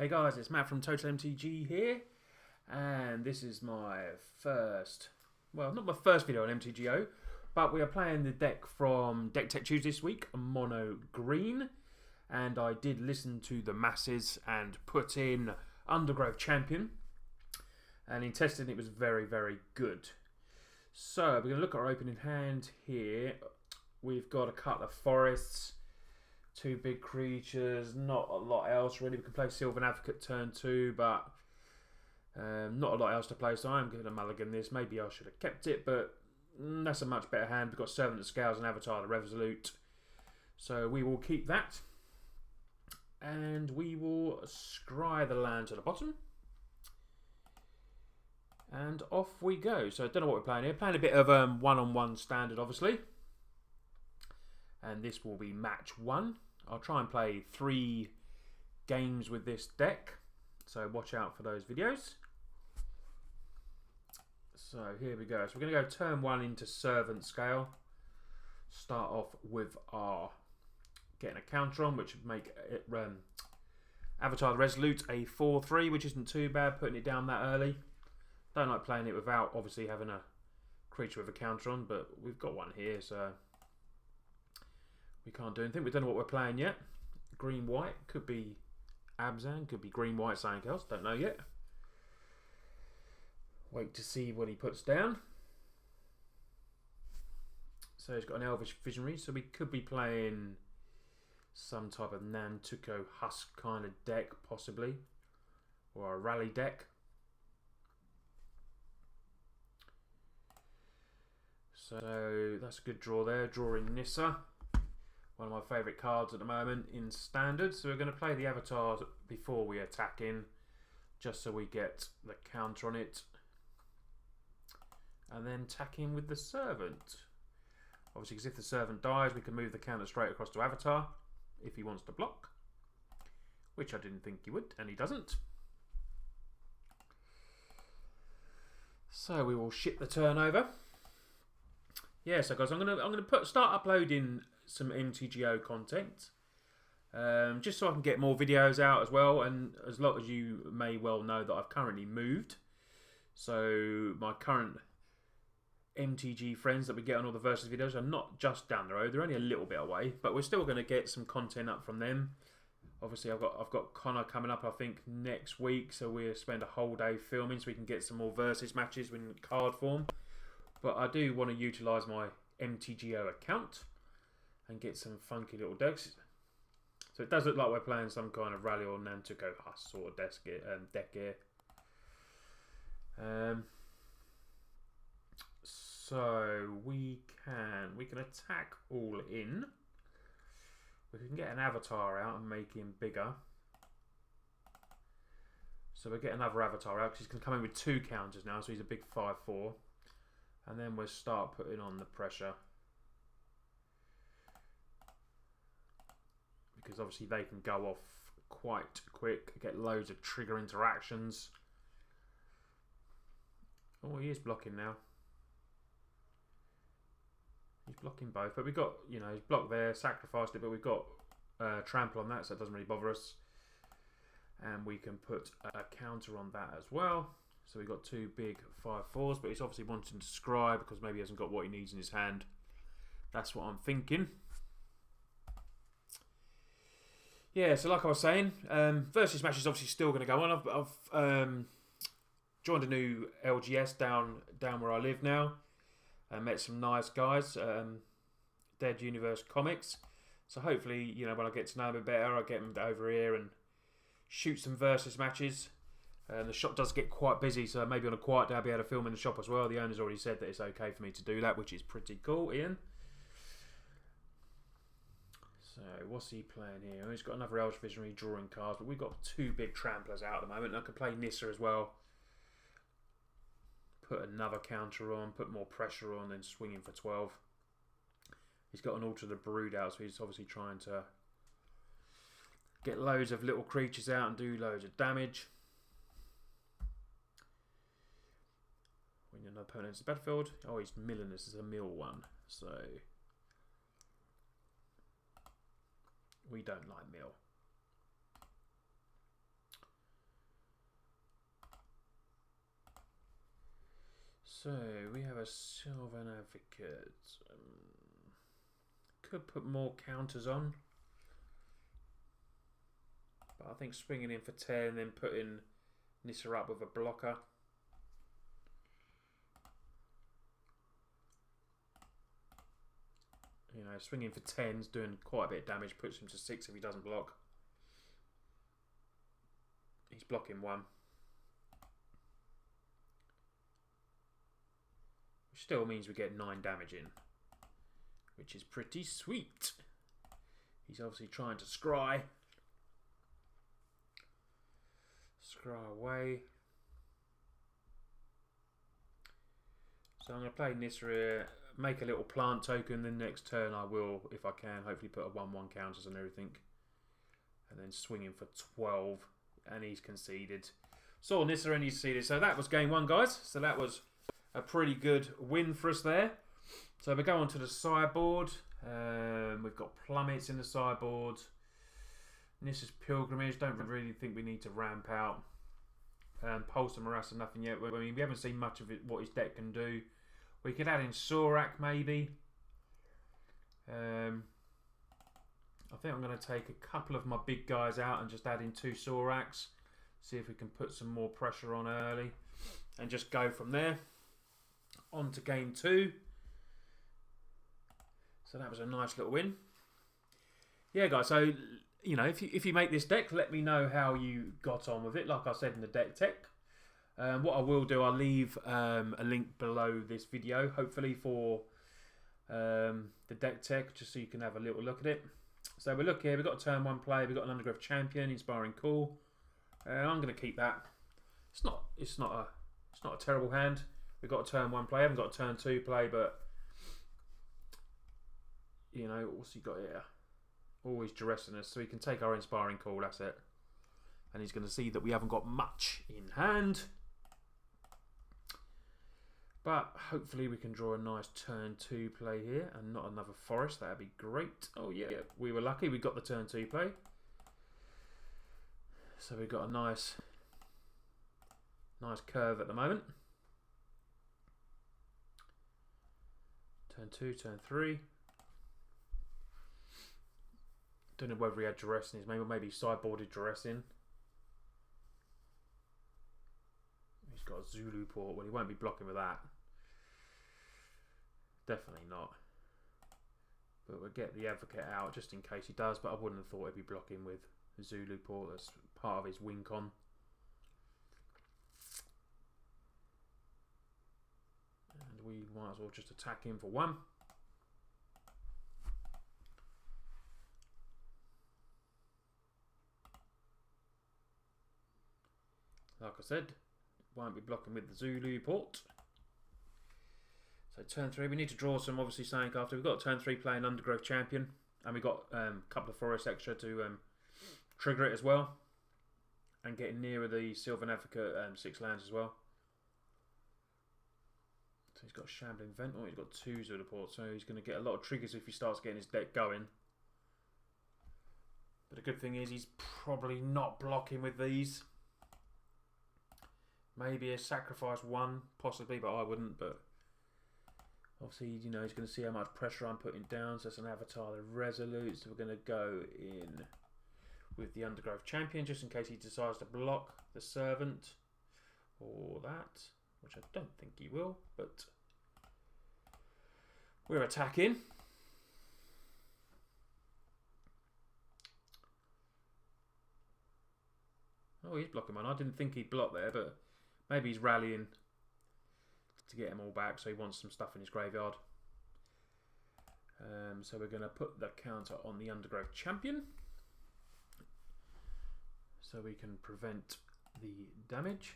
Hey guys, it's Matt from TOTALmtg here, and this is my first, well, not my first video on MTGO, but we are playing the deck from Deck Tech Tuesday this week, mono green, and I did listen to the masses and put in Undergrowth Champion, and in testing it was very, very good. So we're going to look at our opening hand here. We've got a couple of forests, two big creatures, not a lot else really. We can play Sylvan Advocate turn 2, but not a lot else to play, so I'm going to mulligan this. Maybe I should have kept it, but that's a much better hand. We've got Servant of Scales and Avatar the Resolute, so we will keep that. And we will scry the land to the bottom. And off we go. So I don't know what we're playing here. Playing a bit of one-on-one standard, obviously. And this will be match 1. I'll try and play 3 games with this deck, so watch out for those videos. So here we go. So we're going to go turn 1 into Servant Scale. Start off with our getting a counter on, which would make it Avatar the Resolute a 4/3, which isn't too bad, putting it down that early. Don't like playing it without obviously having a creature with a counter on, but we've got one here, so we can't do anything. We don't know what we're playing yet. Green-white, could be Abzan, could be green-white, something else, don't know yet. Wait to see what he puts down. So he's got an Elvish Visionary, so we could be playing some type of Nantuko Husk kind of deck, possibly. Or a rally deck. So that's a good draw there, drawing Nissa. One of my favourite cards at the moment in Standard. So we're going to play the Avatar before we attack in, just so we get the counter on it. And then tack in with the Servant. Obviously, because if the Servant dies, we can move the counter straight across to Avatar, if he wants to block. Which I didn't think he would, and he doesn't. So we will ship the turn over. Yeah, so guys, I'm gonna start uploading some MTGO content, just so I can get more videos out as well. And as lot as you may well know, that I've currently moved, so my current MTG friends that we get on all the versus videos are not just down the road; they're only a little bit away, but we're still going to get some content up from them. Obviously, I've got Connor coming up, I think, next week, so we'll spend a whole day filming so we can get some more versus matches in card form. But I do want to utilise my MTGO account and get some funky little decks. So it does look like we're playing some kind of rally or Nantuko Husk sort of deck here. So we can attack all in. We can get an Avatar out and make him bigger. So we'll get another Avatar out because he's going to come in with 2 counters now, so he's a big 5/4. And then we'll start putting on the pressure. Because obviously they can go off quite quick, get loads of trigger interactions. Oh, he is blocking now. He's blocking both, but we've got, you know, he's blocked there, sacrificed it, but we've got trample on that, so it doesn't really bother us. And we can put a counter on that as well. So we've got 2 big 5/4s, but he's obviously wanting to scry because maybe he hasn't got what he needs in his hand. That's what I'm thinking. Yeah, so like I was saying, versus match is obviously still going to go on. I've joined a new LGS down where I live now. Met some nice guys, Dead Universe Comics. So hopefully, you know, when I get to know them a bit better, I'll get them over here and shoot some versus matches. The shop does get quite busy, so maybe on a quiet day I'll be able to film in the shop as well. The owner's already said that it's okay for me to do that, which is pretty cool, Ian. So, what's he playing here? Oh, he's got another Elvish Visionary drawing cards, but we've got 2 big tramplers out at the moment. I can play Nissa as well. Put another counter on, put more pressure on, then swing him for 12. He's got an Altar the Brood out, so he's obviously trying to get loads of little creatures out and do loads of damage. When your opponent's the battlefield. Oh, he's milling this as a mill one, so we don't like mill. So we have a Sylvan Advocate. Could put more counters on, but I think swinging in for 10 and then putting Nissa up with a blocker. You know, swinging for 10's doing quite a bit of damage, puts him to 6 if he doesn't block. He's blocking 1. Which still means we get 9 damage in, which is pretty sweet. He's obviously trying to scry. Scry away. So I'm going to play Nissa, make a little plant token, then next turn I will, if I can, hopefully put a 1-1 counters and everything. And then swing him for 12, and he's conceded. Saw Nissa and he's conceded. So that was game 1, guys. So that was a pretty good win for us there. So we go on to the sideboard. We've got Plummets in the sideboard. Nissa's Pilgrimage. Don't really think we need to ramp out. Pulse and Morass and nothing yet. I mean, we haven't seen much of it, what his deck can do. We could add in Sorak maybe. I think I'm going to take a couple of my big guys out and just add in 2 Soraks. See if we can put some more pressure on early. And just go from there. On to game 2. So that was a nice little win. Yeah, guys, so, you know, if you make this deck, let me know how you got on with it, like I said in the deck tech. What I will do, I'll leave a link below this video, hopefully for the deck tech, just so you can have a little look at it. So we look here, we've got a turn 1 play, we've got an Undergrowth Champion, Inspiring Call. I'm going to keep that. It's not a terrible hand. We've got a turn 1 play, I haven't got a turn 2 play, but you know, what's he got here? Always duressing us, so he can take our Inspiring Call, that's it. And he's going to see that we haven't got much in hand. But hopefully we can draw a nice turn 2 play here and not another forest. That'd be great. Oh yeah, we were lucky we got the turn 2 play. So we've got a nice curve at the moment. Turn 2, turn 3. Don't know whether he had duress in his main, maybe sideboarded duress in. He's got a Zulu port. Well, he won't be blocking with that. Definitely not. But we'll get the Advocate out just in case he does. But I wouldn't have thought he'd be blocking with the Zulu port. That's part of his win con. And we might as well just attack him for 1. Like I said, won't be blocking with the Zulu port. So turn 3, we need to draw some, obviously, something after. We've got turn 3 playing Undergrowth Champion. And we've got a couple of forests extra to trigger it as well. And getting nearer the Sylvan Advocate 6 lands as well. So he's got Shambling Vent. Oh, he's got 2 Zulu ports. So he's going to get a lot of triggers if he starts getting his deck going. But the good thing is he's probably not blocking with these. Maybe a sacrifice 1, possibly, but I wouldn't. But obviously, you know, he's going to see how much pressure I'm putting down. So it's an Avatar, the Resolute. So we're going to go in with the Undergrowth Champion, just in case he decides to block the Servant or that, which I don't think he will. But we're attacking. Oh, he's blocking one. I didn't think he'd block there, but maybe he's rallying to get them all back, so he wants some stuff in his graveyard. So we're going to put the counter on the Undergrowth Champion, so we can prevent the damage.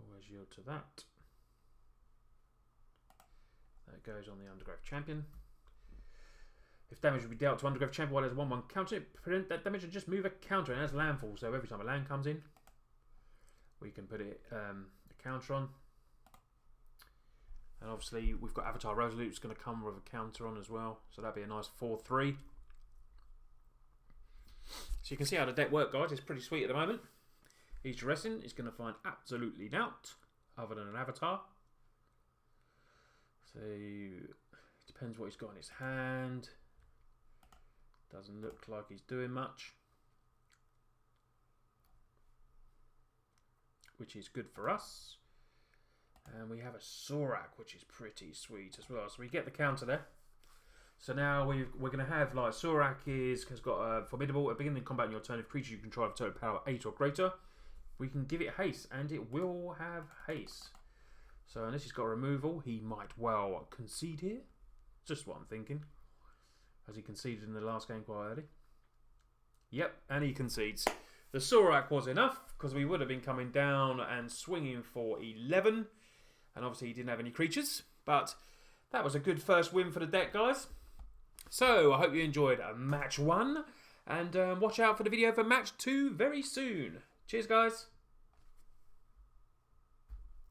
Always yield to that. That goes on the Undergrowth Champion. If damage will be dealt to Undergrowth Champion while there's a 1-1 counter, prevent that damage and just move a counter, and that's landfall. So every time a land comes in, we can put it a counter on. And obviously we've got Avatar Resolute's going to come with a counter on as well. So that'd be a nice 4-3. So you can see how the deck works, guys. It's pretty sweet at the moment. Each resin is going to find absolutely nought other than an avatar. So, it depends what he's got in his hand. Doesn't look like he's doing much, which is good for us. And we have a Sorak, which is pretty sweet as well. So we get the counter there. So now we're going to have, like, Sorak has got a formidable. At the beginning of combat in your turn, if creature you control have total power 8 or greater, we can give it haste, and it will have haste. So unless he's got removal, he might well concede here. Just what I'm thinking. As he conceded in the last game quite early. Yep, and he concedes. The Sorak was enough, because we would have been coming down and swinging for 11. And obviously he didn't have any creatures. But that was a good first win for the deck, guys. So I hope you enjoyed match 1. And watch out for the video for match 2 very soon. Cheers, guys.